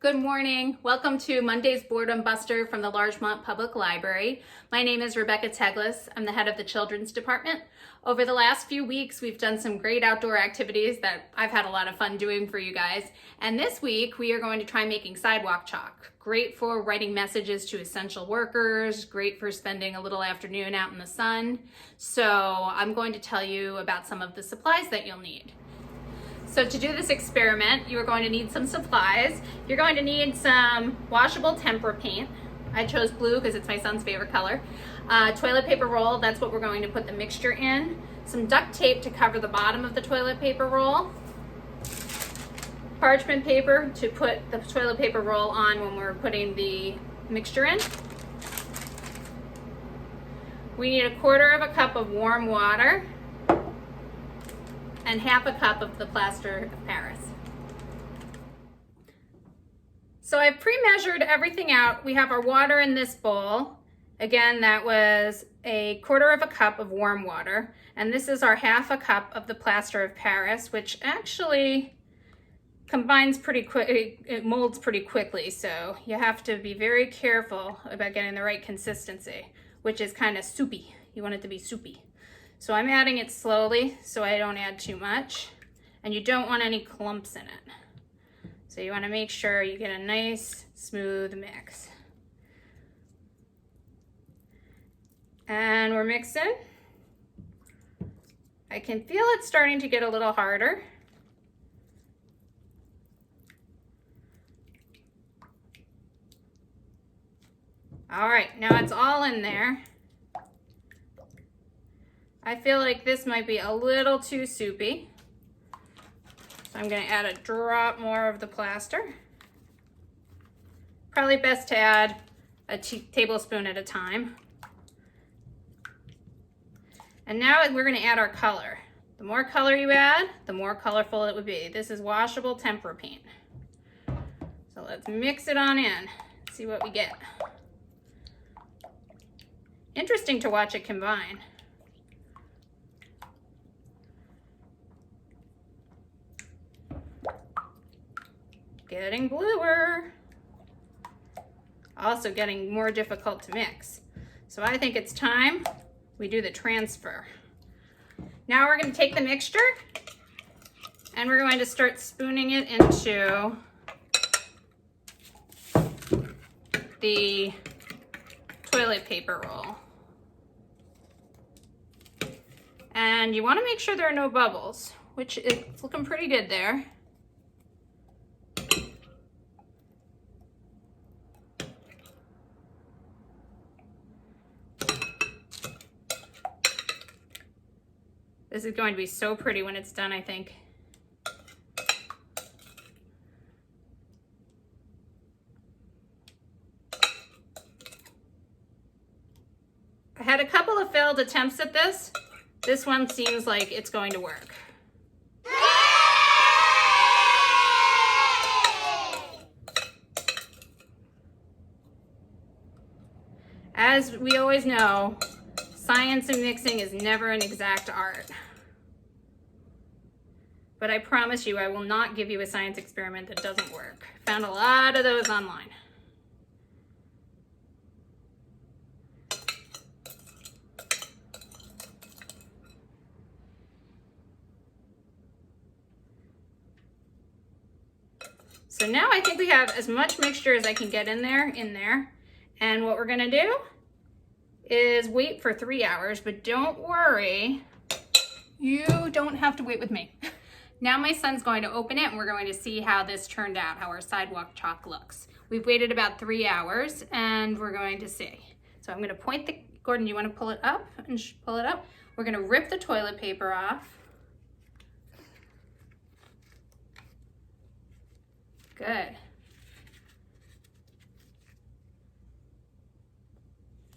Good morning. Welcome to Monday's Boredom Buster from the Larchmont Public Library. My name is Rebecca Teglis. I'm the head of the Children's Department. Over the last few weeks, we've done some great outdoor activities that I've had a lot of fun doing for you guys. And this week, we are going to try making sidewalk chalk. Great for writing messages to essential workers, great for spending a little afternoon out in the sun. So I'm going to tell you about some of the supplies that you'll need. So to do this experiment, you are going to need some supplies. You're going to need some washable tempera paint. I chose blue because it's my son's favorite color. Toilet paper roll, that's what we're going to put the mixture in. Some duct tape to cover the bottom of the toilet paper roll. Parchment paper to put the toilet paper roll on when we're putting the mixture in. We need 1/4 cup of warm water and 1/2 cup of the plaster of Paris. So I've pre-measured everything out. We have our water in this bowl. Again, that was 1/4 cup of warm water. And this is our 1/2 cup of the plaster of Paris, which actually combines pretty quick, it molds pretty quickly. So you have to be very careful about getting the right consistency, which is kind of soupy. You want it to be soupy. So I'm adding it slowly so I don't add too much. And you don't want any clumps in it. So you want to make sure you get a nice, smooth mix. And we're mixing. I can feel it starting to get a little harder. All right, now it's all in there. I feel like this might be a little too soupy. So I'm gonna add a drop more of the plaster. Probably best to add a tablespoon at a time. And now we're gonna add our color. The more color you add, the more colorful it would be. This is washable tempera paint. So let's mix it on in, see what we get. Interesting to watch it combine. Getting bluer. Also getting more difficult to mix. So I think it's time we do the transfer. Now we're going to take the mixture and we're going to start spooning it into the toilet paper roll. And you want to make sure there are no bubbles, which is looking pretty good there. This is going to be so pretty when it's done, I think. I had a couple of failed attempts at this. This one seems like it's going to work. As we always know, science and mixing is never an exact art. But I promise you, I will not give you a science experiment that doesn't work. Found a lot of those online. So now I think we have as much mixture as I can get in there. And what we're gonna do is wait for 3 hours, but don't worry, you don't have to wait with me. Now my son's going to open it and we're going to see how this turned out, how our sidewalk chalk looks. We've waited about 3 hours and we're going to see. So I'm gonna point the, Gordon, you wanna pull it up and pull it up? We're gonna rip the toilet paper off. Good.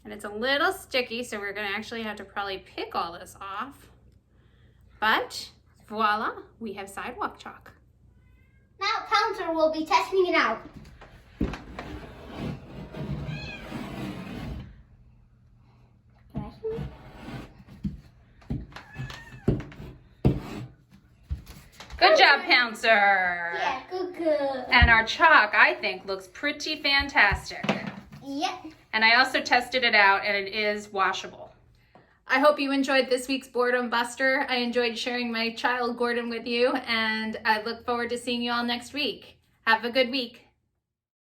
And it's a little sticky, so we're gonna actually have to probably pick all this off. But voila, we have sidewalk chalk. Now Counselor will be testing it out. Good job, Pouncer. Yeah, good. And our chalk, I think, looks pretty fantastic. Yep. And I also tested it out, and it is washable. I hope you enjoyed this week's Boredom Buster. I enjoyed sharing my child Gordon with you, and I look forward to seeing you all next week. Have a good week.